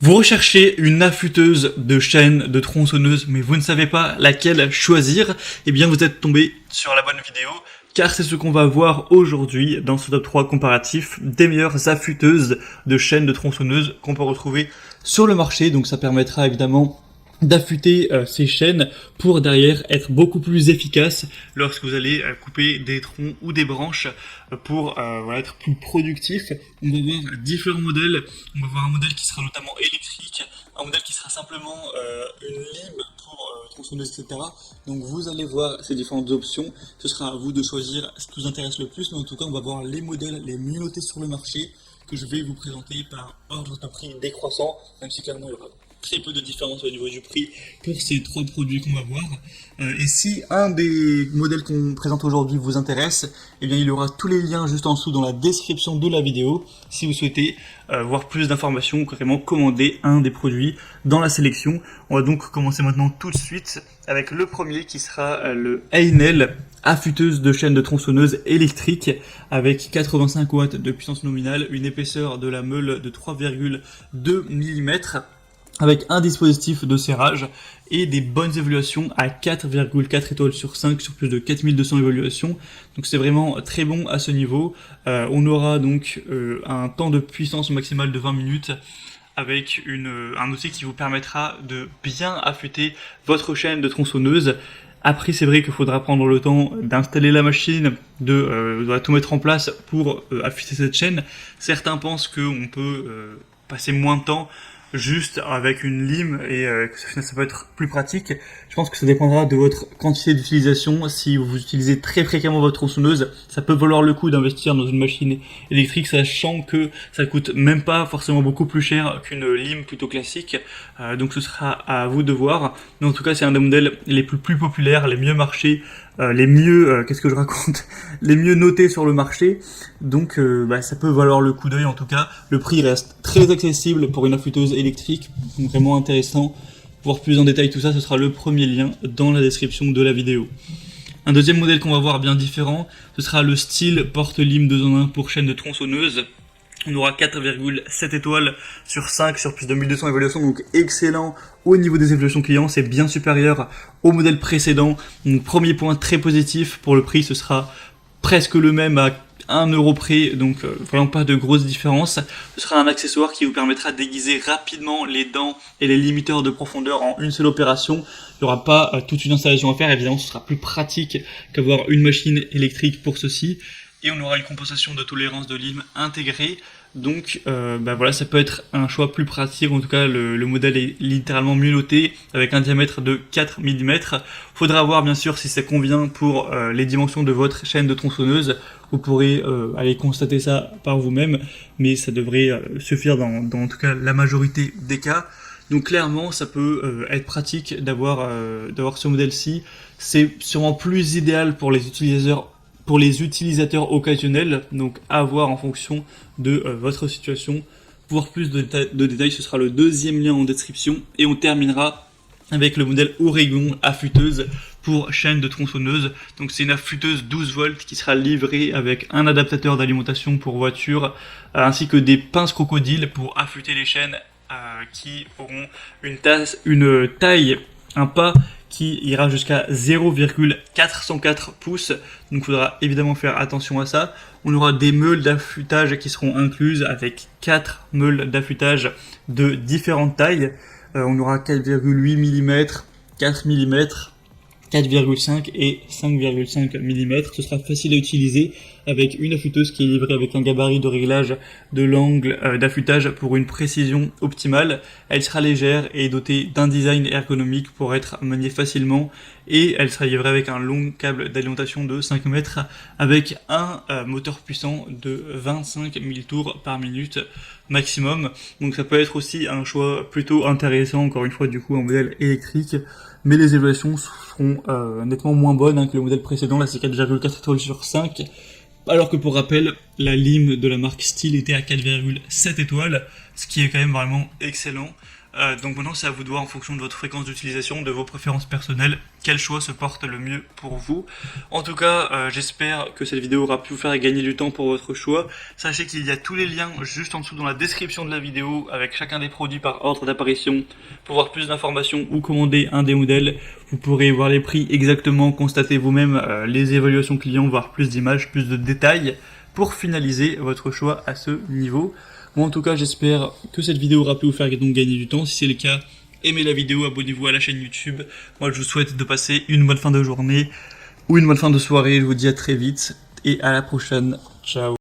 Vous recherchez une affûteuse de chaîne, de tronçonneuse, mais vous ne savez pas laquelle choisir, eh bien vous êtes tombé sur la bonne vidéo, car c'est ce qu'on va voir aujourd'hui dans ce top 3 comparatif des meilleures affûteuses de chaîne, de tronçonneuse qu'on peut retrouver sur le marché. Donc ça permettra évidemment d'affûter ces chaînes pour derrière être beaucoup plus efficace lorsque vous allez couper des troncs ou des branches pour être plus productif. On va voir différents modèles. On va voir un modèle qui sera notamment électrique, un modèle qui sera simplement une lime pour tronçonneuse, etc. Donc vous allez voir ces différentes options. Ce sera à vous de choisir ce qui vous intéresse le plus, mais en tout cas on va voir les modèles les mieux notés sur le marché que je vais vous présenter par ordre de prix décroissant, même si clairement il y aura très peu de différence au niveau du prix pour ces trois produits qu'on va voir. Et si un des modèles qu'on présente aujourd'hui vous intéresse, eh bien il y aura tous les liens juste en dessous dans la description de la vidéo si vous souhaitez voir plus d'informations, carrément commander un des produits dans la sélection. On va donc commencer maintenant tout de suite avec le premier qui sera le Einel affûteuse de chaîne de tronçonneuse électrique avec 85 watts de puissance nominale, une épaisseur de la meule de 3,2 mm avec un dispositif de serrage et des bonnes évaluations à 4,4 étoiles sur 5 sur plus de 4200 évaluations. Donc c'est vraiment très bon à ce niveau. On aura donc un temps de puissance maximale de 20 minutes avec un outil qui vous permettra de bien affûter votre chaîne de tronçonneuse. Après, c'est vrai qu'il faudra prendre le temps d'installer la machine, de tout mettre en place pour affûter cette chaîne. Certains pensent qu'on peut passer moins de temps juste avec une lime et que ça peut être plus pratique. Je pense que ça dépendra de votre quantité d'utilisation. Si vous utilisez très fréquemment votre tronçonneuse, ça peut valoir le coup d'investir dans une machine électrique, sachant que ça coûte même pas forcément beaucoup plus cher qu'une lime plutôt classique. Donc ce sera à vous de voir. Mais en tout cas, c'est un des modèles les plus populaires, les mieux marchés, les mieux, les mieux notés sur le marché. Donc ça peut valoir le coup d'œil en tout cas. Le prix reste très accessible pour une affûteuse électrique, donc vraiment intéressant. Pour voir plus en détail tout ça, ce sera le premier lien dans la description de la vidéo. Un deuxième modèle qu'on va voir bien différent, ce sera le style porte-lime 2 en 1 pour chaîne de tronçonneuse. On aura 4,7 étoiles sur 5 sur plus de 1200 évaluations, donc excellent au niveau des évaluations clients, c'est bien supérieur au modèle précédent. Donc premier point très positif pour le prix, ce sera presque le même à 1 euro près, donc vraiment pas de grosse différence. Ce sera un accessoire qui vous permettra d'aiguiser rapidement les dents et les limiteurs de profondeur en une seule opération. Il n'y aura pas toute une installation à faire, évidemment ce sera plus pratique qu'avoir une machine électrique pour ceci. Et on aura une compensation de tolérance de lime intégrée. Donc ça peut être un choix plus pratique. En tout cas, le modèle est littéralement mieux noté avec un diamètre de 4 mm. Faudra voir bien sûr si ça convient pour les dimensions de votre chaîne de tronçonneuse. Vous pourrez aller constater ça par vous-même, mais ça devrait suffire dans en tout cas la majorité des cas. Donc clairement, ça peut être pratique d'avoir ce modèle-ci. C'est sûrement plus idéal pour les utilisateurs occasionnels, donc à voir en fonction de votre situation. Pour voir plus de détails, ce sera le deuxième lien en description. Et on terminera avec le modèle Oregon affûteuse pour chaîne de tronçonneuse. Donc c'est une affûteuse 12 volts qui sera livrée avec un adaptateur d'alimentation pour voiture, ainsi que des pinces crocodiles pour affûter les chaînes qui auront une taille, un pas qui ira jusqu'à 0,404 pouces. Donc il faudra évidemment faire attention à ça. On aura des meules d'affûtage qui seront incluses avec 4 meules d'affûtage de différentes tailles. On aura 4,8 mm, 4 mm, 4,5 et 5,5 mm. Ce sera facile à utiliser avec une affûteuse qui est livrée avec un gabarit de réglage de l'angle d'affûtage pour une précision optimale. Elle sera légère et dotée d'un design ergonomique pour être maniée facilement, et elle sera livrée avec un long câble d'alimentation de 5 mètres avec un moteur puissant de 25 000 tours par minute maximum. Donc ça peut être aussi un choix plutôt intéressant, encore une fois du coup en modèle électrique, mais les évaluations seront nettement moins bonnes que le modèle précédent. Là c'est 4,4 étoiles sur 5, alors que pour rappel la lime de la marque Stihl était à 4,7 étoiles, ce qui est quand même vraiment excellent. Donc maintenant c'est à vous de voir en fonction de votre fréquence d'utilisation, de vos préférences personnelles, quel choix se porte le mieux pour vous. En tout cas, j'espère que cette vidéo aura pu vous faire gagner du temps pour votre choix. Sachez qu'il y a tous les liens juste en dessous dans la description de la vidéo avec chacun des produits par ordre d'apparition. Pour voir plus d'informations ou commander un des modèles, vous pourrez voir les prix exactement, constater vous-même les évaluations clients, voir plus d'images, plus de détails pour finaliser votre choix à ce niveau. Moi en tout cas j'espère que cette vidéo aura pu vous faire donc gagner du temps. Si c'est le cas, aimez la vidéo, abonnez-vous à la chaîne YouTube. Moi je vous souhaite de passer une bonne fin de journée ou une bonne fin de soirée. Je vous dis à très vite et à la prochaine. Ciao.